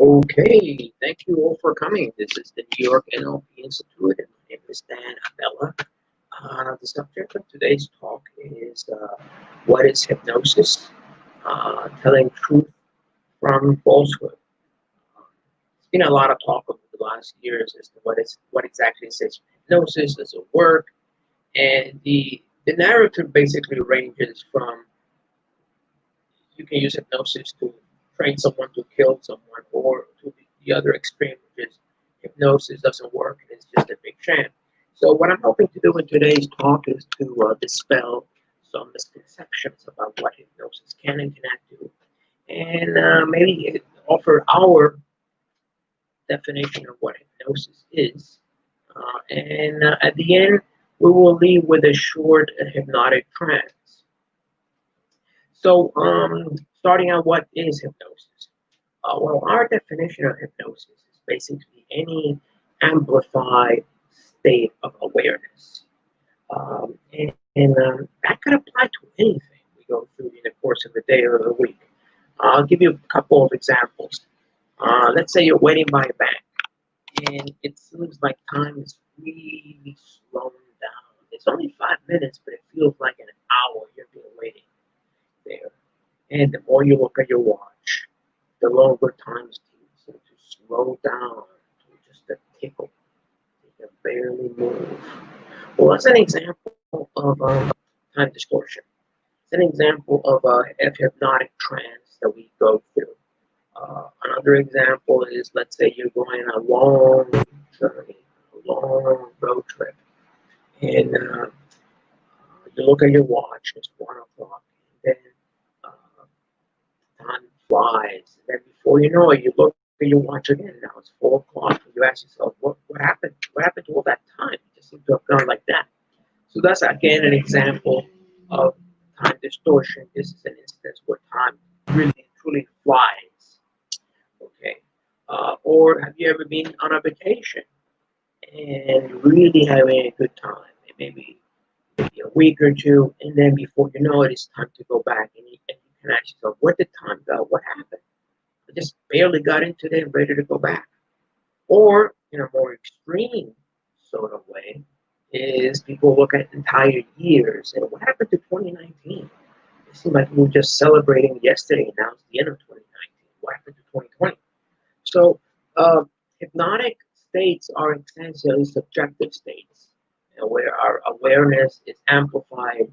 Okay, thank you all for coming. This is the New York NLP Institute, and my name is Dan Abella. The subject of today's talk is what is hypnosis? Telling truth from falsehood. There's been a lot of talk over the last years as to what exactly is hypnosis, does it work, and the narrative basically ranges from you can use hypnosis to train someone to kill someone, or to the other extreme, which is hypnosis doesn't work and it's just a big sham. So what I'm hoping to do in today's talk is to dispel some misconceptions about what hypnosis can and cannot do, and maybe offer our definition of what hypnosis is. And at the end, we will leave with a short hypnotic trance. So, starting out, what is hypnosis? Well, our definition of hypnosis is basically any amplified state of awareness. And that could apply to anything we go through in the course of the day or the week. I'll give you a couple of examples. Let's say you're waiting by a bank, and it seems like time is really slowing down. It's only 5 minutes, but it feels like an hour you've been waiting there. And the more you look at your watch, the longer time seems to slow down to just a tickle. You can barely move. Well, that's an example of time distortion. It's an example of a hypnotic trance that we go through. Another example is, let's say you're going on a long journey, a long road trip, and you look at your watch, it's 1 o'clock, and then time flies. And then before you know it, you look at your watch again. Now it's 4 o'clock, and you ask yourself, what happened? What happened to all that time? It just seems to have gone like that. So that's again an example of time distortion. This is an instance where time really truly flies. Okay. Or have you ever been on a vacation and really having a good time? Maybe a week or two, and then before you know it, it's time to go back, and you can ask yourself, where did time go? What happened? I just barely got into it and ready to go back. Or, in a more extreme sort of way, is people look at entire years and what happened to 2019? It seemed like we were just celebrating yesterday, and now it's the end of 2019. What happened to 2020? So, hypnotic states are essentially subjective states, where our awareness is amplified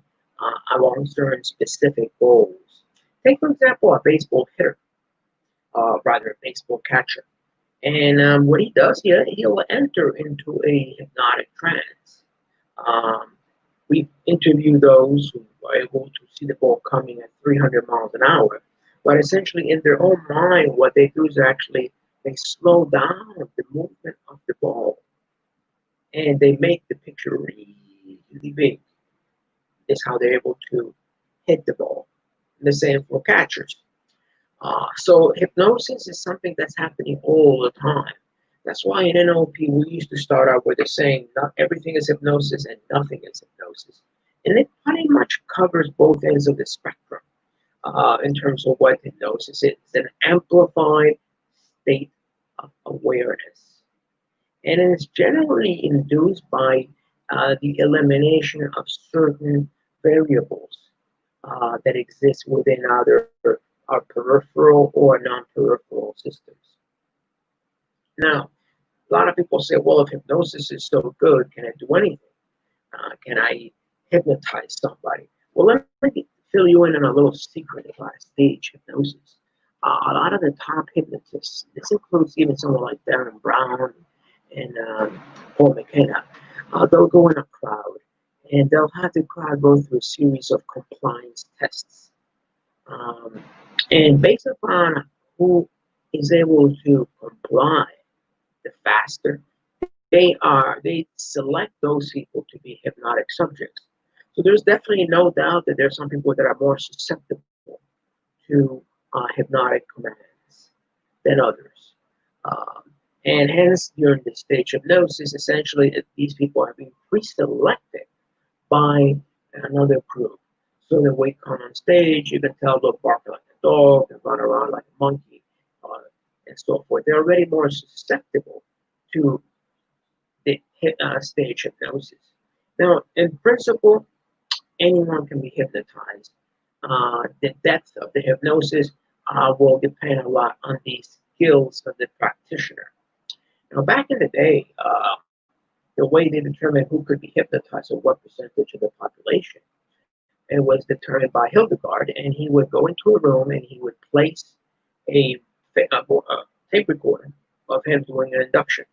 along certain specific goals. Take, for example, a baseball hitter, rather, a baseball catcher. And what he does here, he'll enter into a hypnotic trance. Um, we interview those who are able to see the ball coming at 300 miles an hour. But essentially, in their own mind, what they do is actually they slow down the movement of the ball, and they make the picture really big. Is how they're able to hit the ball. And the same for catchers. So hypnosis is something that's happening all the time. That's why in NLP we used to start out with the saying, not everything is hypnosis and nothing is hypnosis. And it pretty much covers both ends of the spectrum in terms of what hypnosis is. It's an amplified state of awareness. And it's generally induced by the elimination of certain variables that exist within either our peripheral or non-peripheral systems. Now, a lot of people say, well, if hypnosis is so good, can it do anything? Can I hypnotize somebody? Well, let me fill you in on a little secret about stage hypnosis. A lot of the top hypnotists, this includes even someone like Darren Brown and Paul McKenna, they'll go in a crowd and they'll have the crowd go through a series of compliance tests. And based upon who is able to comply the faster, they select those people to be hypnotic subjects. So there's definitely no doubt that there's some people that are more susceptible to hypnotic commands than others. And hence, during the stage of hypnosis, essentially, these people are being pre-selected by another group. So that when we come on stage, you can tell they'll bark like a dog, and run around like a monkey, and so forth. They're already more susceptible to the stage hypnosis. Now, in principle, anyone can be hypnotized. The depth of the hypnosis will depend a lot on the skills of the practitioner. Now, back in the day, the way they determined who could be hypnotized or what percentage of the population, it was determined by Hildegard, and he would go into a room and he would place a, a tape recorder of him doing an induction.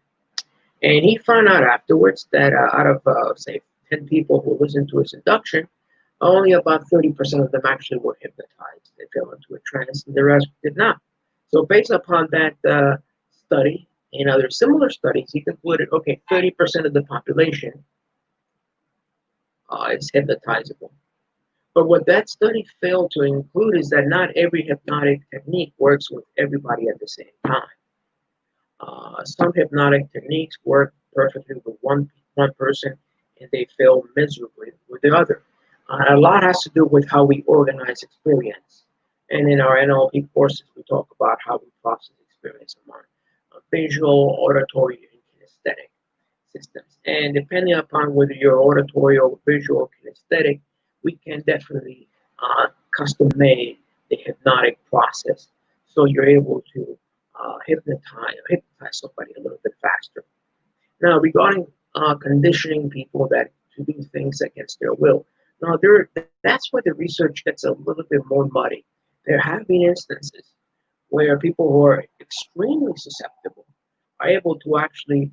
And he found out afterwards that out of, say, 10 people who listened to his induction, only about 30% of them actually were hypnotized. They fell into a trance, and the rest did not. So, based upon that study and other similar studies, he concluded, okay, 30% of the population is hypnotizable. But what that study failed to include is that not every hypnotic technique works with everybody at the same time. Some hypnotic techniques work perfectly with one person, and they fail miserably with the other. A lot has to do with how we organize experience. And in our NLP courses, we talk about how we process experience among visual, auditory, and kinesthetic systems. And depending upon whether you're auditory or visual or kinesthetic, we can definitely custom made the hypnotic process so you're able to hypnotize somebody a little bit faster. Now, regarding conditioning people that to do things against their will, now that's where the research gets a little bit more muddy. There have been instances where people who are extremely susceptible are able to actually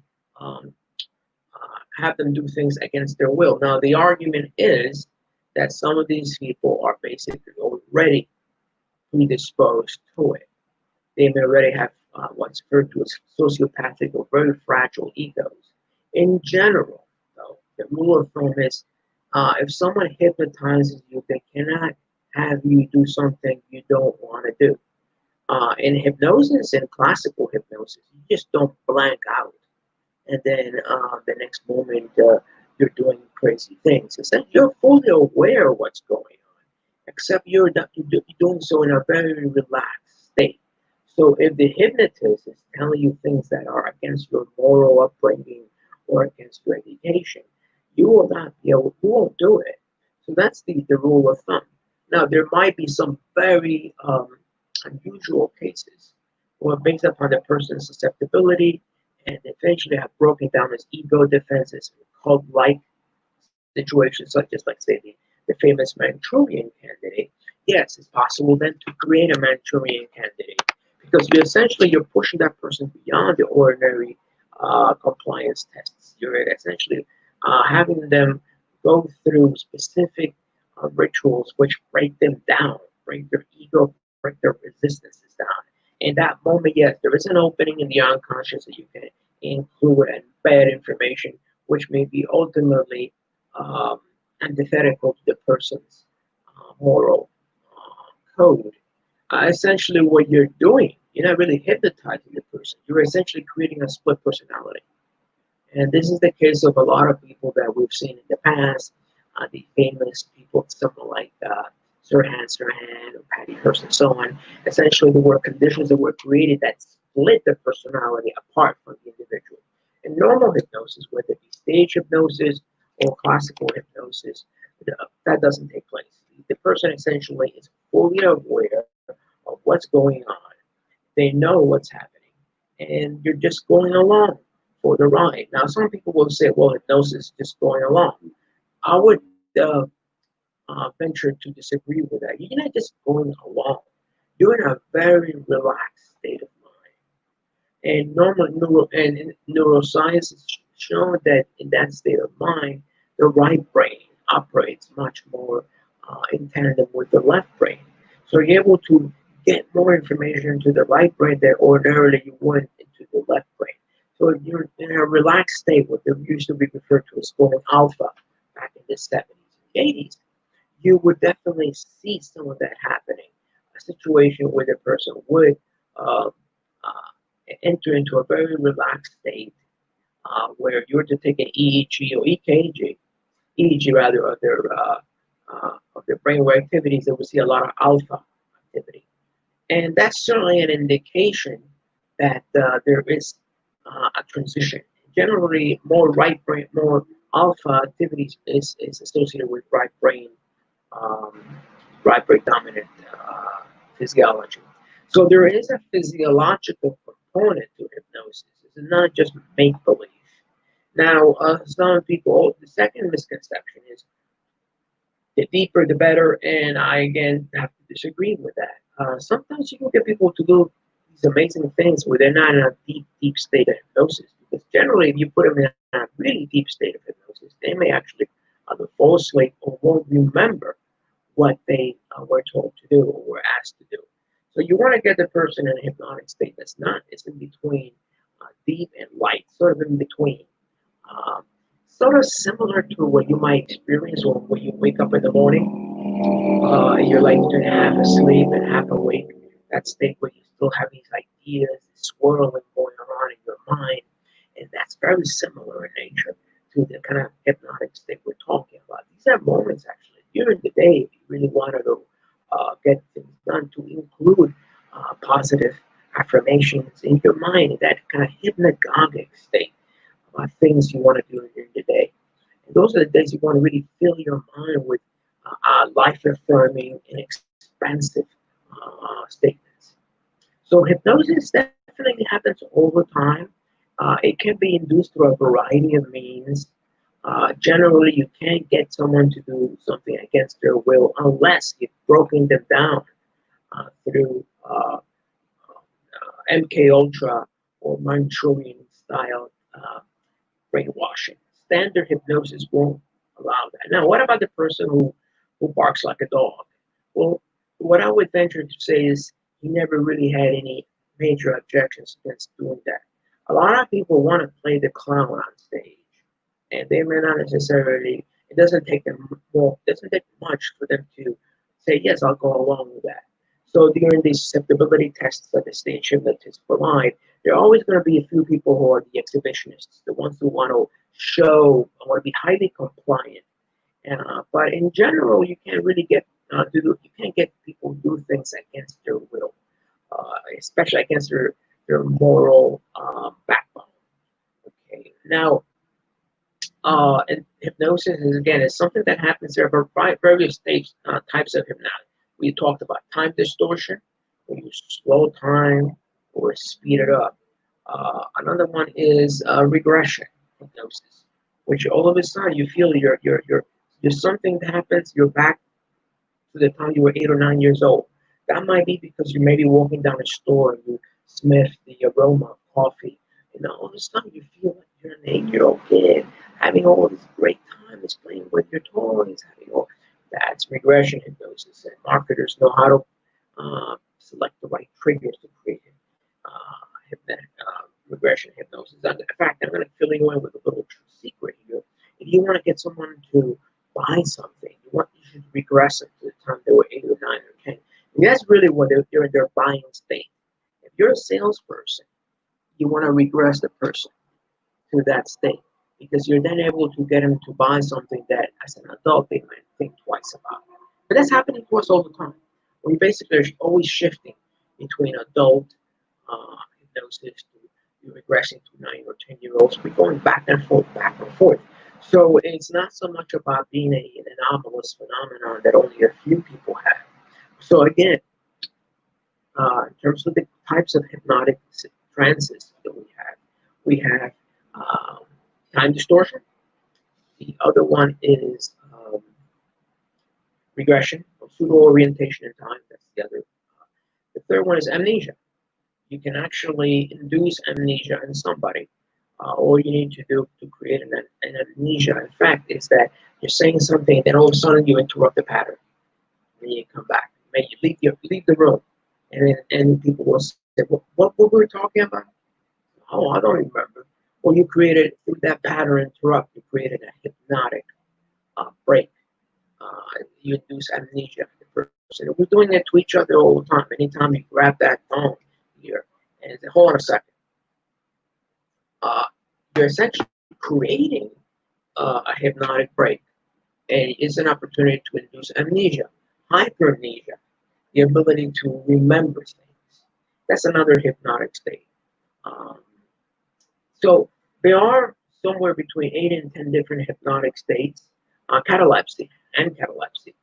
have them do things against their will. Now, the argument is that some of these people are basically already predisposed to it. They may already have what's referred to as sociopathic or very fragile egos. In general, though, the rule of thumb is if someone hypnotizes you, they cannot have you do something you don't want to do. In hypnosis and classical hypnosis, you just don't blank out and then the next moment you're doing crazy things. It's that you're fully aware of what's going on, except you're doing so in a very relaxed state. So if the hypnotist is telling you things that are against your moral upbringing or against your education, you will not be able, you won't do it. So that's the rule of thumb. Now, there might be some very unusual cases where, based upon the person's susceptibility, and eventually have broken down his ego defenses, cult-like situations, such as, like, say, the famous Manchurian candidate. Yes, it's possible then to create a Manchurian candidate because you're pushing that person beyond the ordinary compliance tests. You're essentially having them go through specific rituals which break them down, break their ego, break their resistances down. In that moment, yes, there is an opening in the unconscious that you can include and embed information which may be ultimately antithetical to the person's moral code. Essentially, what you're doing, you're not really hypnotizing the person. You're essentially creating a split personality. And this is the case of a lot of people that we've seen in the past, the famous people, someone like Sir Hans Sirhan or Patty Hearst and so on. Essentially, there were conditions that were created that split the personality apart from the individual. In normal hypnosis, whether it be stage hypnosis or classical hypnosis, that doesn't take place. The person essentially is fully aware of what's going on. They know what's happening, and you're just going along for the ride. Now, some people will say, well, hypnosis is just going along. I would venture to disagree with that. You're not just going along. You're in a very relaxed state of mind. And in neuroscience has shown that in that state of mind, the right brain operates much more in tandem with the left brain. So you're able to get more information into the right brain than ordinarily you would into the left brain. So if you're in a relaxed state, what they used to be referred to as going alpha back in the 70s and 80s, you would definitely see some of that happening. A situation where the person would enter into a very relaxed state where you're to take an EEG or EEG rather, of their brainwave activities, and we see a lot of alpha activity. And that's certainly an indication that there is a transition. Generally, more right brain, more alpha activities is associated with um, right brain dominant physiology. So there is a physiological component to hypnosis. It's not just make believe. Now, some people, the second misconception is the deeper the better, and I again have to disagree with that. Sometimes you can get people to do these amazing things where they're not in a deep state of hypnosis. Because generally, if you put them in a really deep state of hypnosis, they may actually either fall asleep or won't remember what they were told to do or were asked to do. So you want to get the person in a hypnotic state that's not, it's in between deep and light, sort of in between. Um, Sort of similar to what you might experience when you wake up in the morning. You're like half asleep and half awake. That state where you still have these ideas swirling going around in your mind. And that's very similar in nature to the kind of hypnotic state we're talking about. These are moments actually during the day if you really wanted to get things done to include positive affirmations in your mind, that kind of hypnagogic state about things you want to do during the day. And those are the days you want to really fill your mind with life affirming and expansive statements. So hypnosis definitely happens over time. It can be induced through a variety of means. Generally, you can't get someone to do something against their will unless you've broken them down through MK Ultra or Manchurian style brainwashing. Standard hypnosis won't allow that. Now, what about the person who barks like a dog? Well, what I would venture to say is he never really had any major objections against doing that. A lot of people want to play the clown on stage, and they may not necessarily. It doesn't take them well. It doesn't take much for them to say yes, I'll go along with that. So during these susceptibility tests that the stage hypnotists provide, there are always going to be a few people who are the exhibitionists, the ones who want to show, want to be highly compliant. But in general, you can't really get you can't get people to do things against their will, especially against their moral backbone. Okay, now and hypnosis is again is something that happens. There are various types of hypnosis. We talked about time distortion, where you slow time or speed it up. Another one is regression hypnosis, which all of a sudden you feel there's something that happens. You're back to the time you were 8 or 9 years old. That might be because you may be walking down a store and you sniff the aroma of coffee, and all of a sudden you feel like you're an 8-year-old kid having all this great time, is playing with your toys, having all that's regression hypnosis, and marketers know how to select the right triggers to create regression hypnosis. In fact, I'm going to fill you in with a little secret here. If you want to get someone to buy something, you should regress them to the time they were 8 or 9 or 10. And that's really what they're in their buying state. If you're a salesperson, you want to regress the person to that state because you're then able to get them to buy something that, as an adult, they might think twice about. But that's happening to us all the time. We basically are always shifting between adult hypnosis to regressing to 9 or 10 year olds. We're going back and forth, back and forth. So it's not so much about being an anomalous phenomenon that only a few people have. So again, in terms of the types of hypnotic trances that we have time distortion. The other one is regression or pseudo orientation in time. That's the other. The third one is amnesia. You can actually induce amnesia in somebody. All you need to do to create an amnesia, in fact, is that you're saying something, then all of a sudden you interrupt the pattern, and then you come back. Maybe you leave the room, and people will say, what were we talking about? Oh, I don't remember. Well, you created, through that pattern interrupt, you created a hypnotic break. You induce amnesia in the person. And we're doing that to each other all the time. Anytime you grab that phone here and say, hold on a second, you're essentially creating a hypnotic break. And it's an opportunity to induce amnesia, hyperamnesia, the ability to remember things. That's another hypnotic state. Um, so there are somewhere between 8 and 10 different hypnotic states, catalepsy and catalepsy,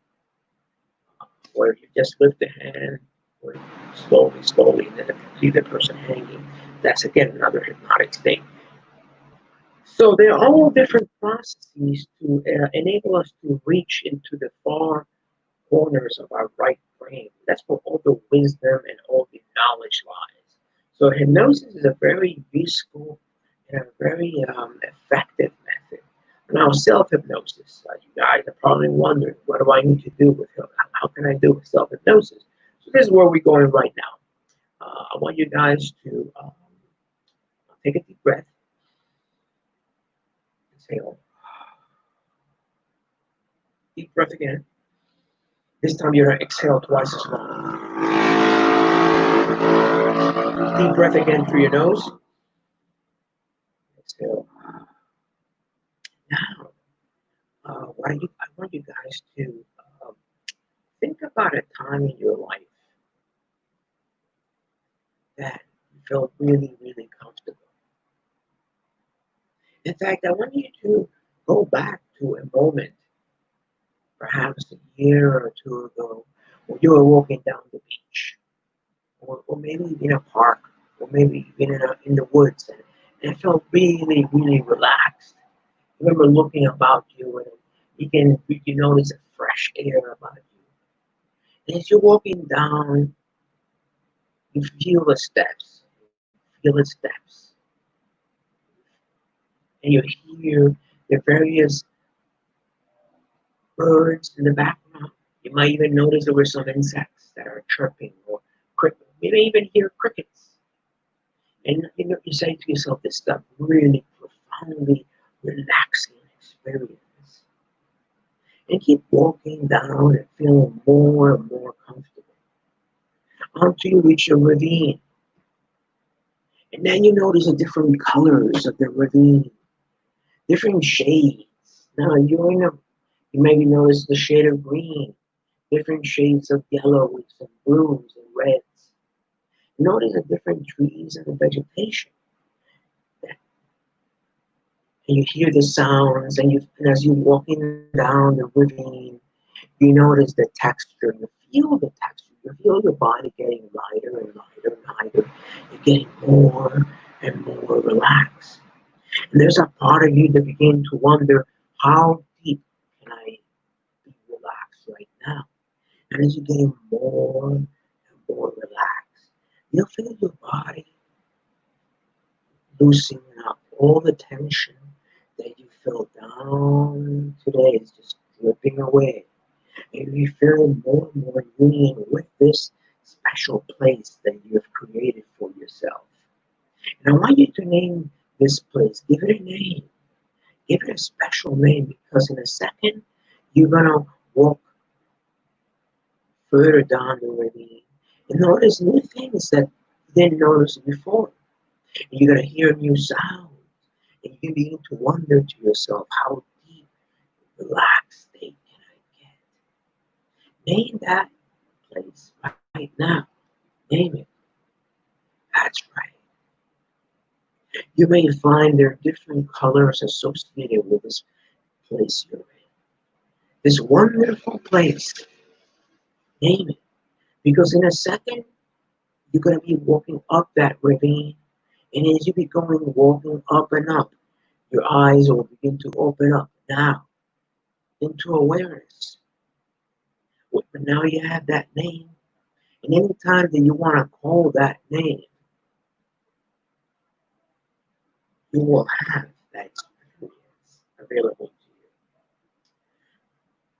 where you just lift the hand or slowly, slowly, and then see the person hanging. That's again another hypnotic state. So there are all different processes to enable us to reach into the far corners of our right brain. That's where all the wisdom and all the knowledge lies. So hypnosis is a very useful and a very effective method. Now, self-hypnosis. You guys are probably wondering, what do I need to do with it? How can I do with self-hypnosis? So this is where we're going right now. I want you guys to take a deep breath and say, oh, deep breath again. This time you're going to exhale twice as long. Deep breath again through your nose. Exhale. Now, I want you guys to think about a time in your life that you felt really, really comfortable. In fact, I want you to go back to a moment, perhaps a year or two ago, when you were walking down the beach, or maybe in a park, or maybe even in the woods, and it felt really, really relaxed. I remember looking about you, and you can notice a fresh air about you. And as you're walking down, you feel the steps, feel the steps, and you hear the various birds in the background. You might even notice there were some insects that are chirping or cricket. You may even hear crickets. And you say to yourself, this stuff really profoundly relaxing experience. And keep walking down and feeling more and more comfortable until you reach a ravine. And then you notice the different colors of the ravine, different shades. Now you maybe notice the shade of green, different shades of yellows and blues and reds. Notice the different trees and the vegetation. And you hear the sounds, and as you're walking down the ravine, you notice the texture, you feel the texture, you feel your body getting lighter and lighter and lighter. You're getting more and more relaxed. And there's a part of you that begins to wonder, how deep can I be relaxed right now? And as you're getting more and more relaxed, you'll feel your body loosening up. All the tension that you felt down today is just dripping away. And you feel more and more union with this special place that you have created for yourself. And I want you to name this place. Give it a name. Give it a special name, because in a second, you're going to walk further down the ravine and notice new things that you didn't notice before. And you're going to hear new sounds. And you begin to wonder to yourself, how deep, relaxed state can I get? Name that place right now. Name it. That's right. You may find there are different colors associated with this place you're in. This wonderful place. Name it. Because in a second, you're going to be walking up that ravine. And as you be going, walking up and up, your eyes will begin to open up now into awareness. But now you have that name. And any time that you want to call that name, you will have that experience available to you.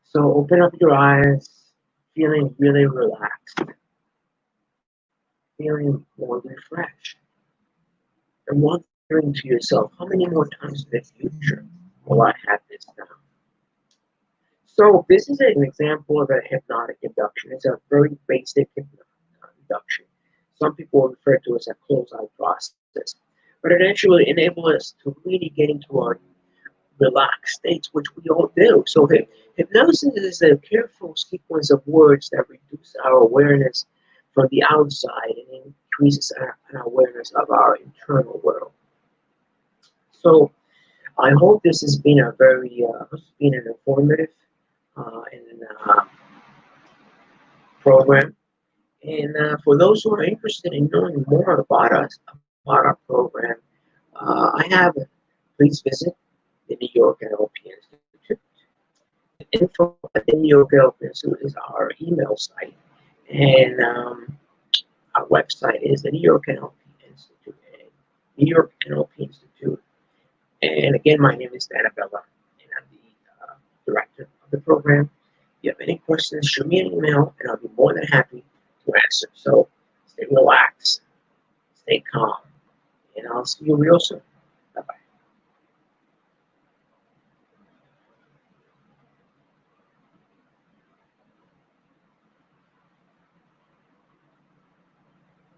So open up your eyes, feeling really relaxed, feeling more refreshed, and wondering to yourself, how many more times in the future will I have this now? So this is an example of a hypnotic induction. It's a very basic induction. Some people refer to it as a close-eye process, but it actually enables us to really get into our relaxed states, which we all do. So hypnosis is a careful sequence of words that reduce our awareness from the outside and increases an awareness of our internal world. So I hope this has been a very been an informative and program. And for those who are interested in knowing more about us, about our program, I have please visit the New York NLP Institute. Info at the New York NLP Institute is our email site, and our website is the New York NLP Institute. New York NLP Institute. And again, my name is Annabella, and I'm the director of the program. If you have any questions, shoot me an email, and I'll be more than happy to answer. So stay relaxed, stay calm, and I'll see you real soon.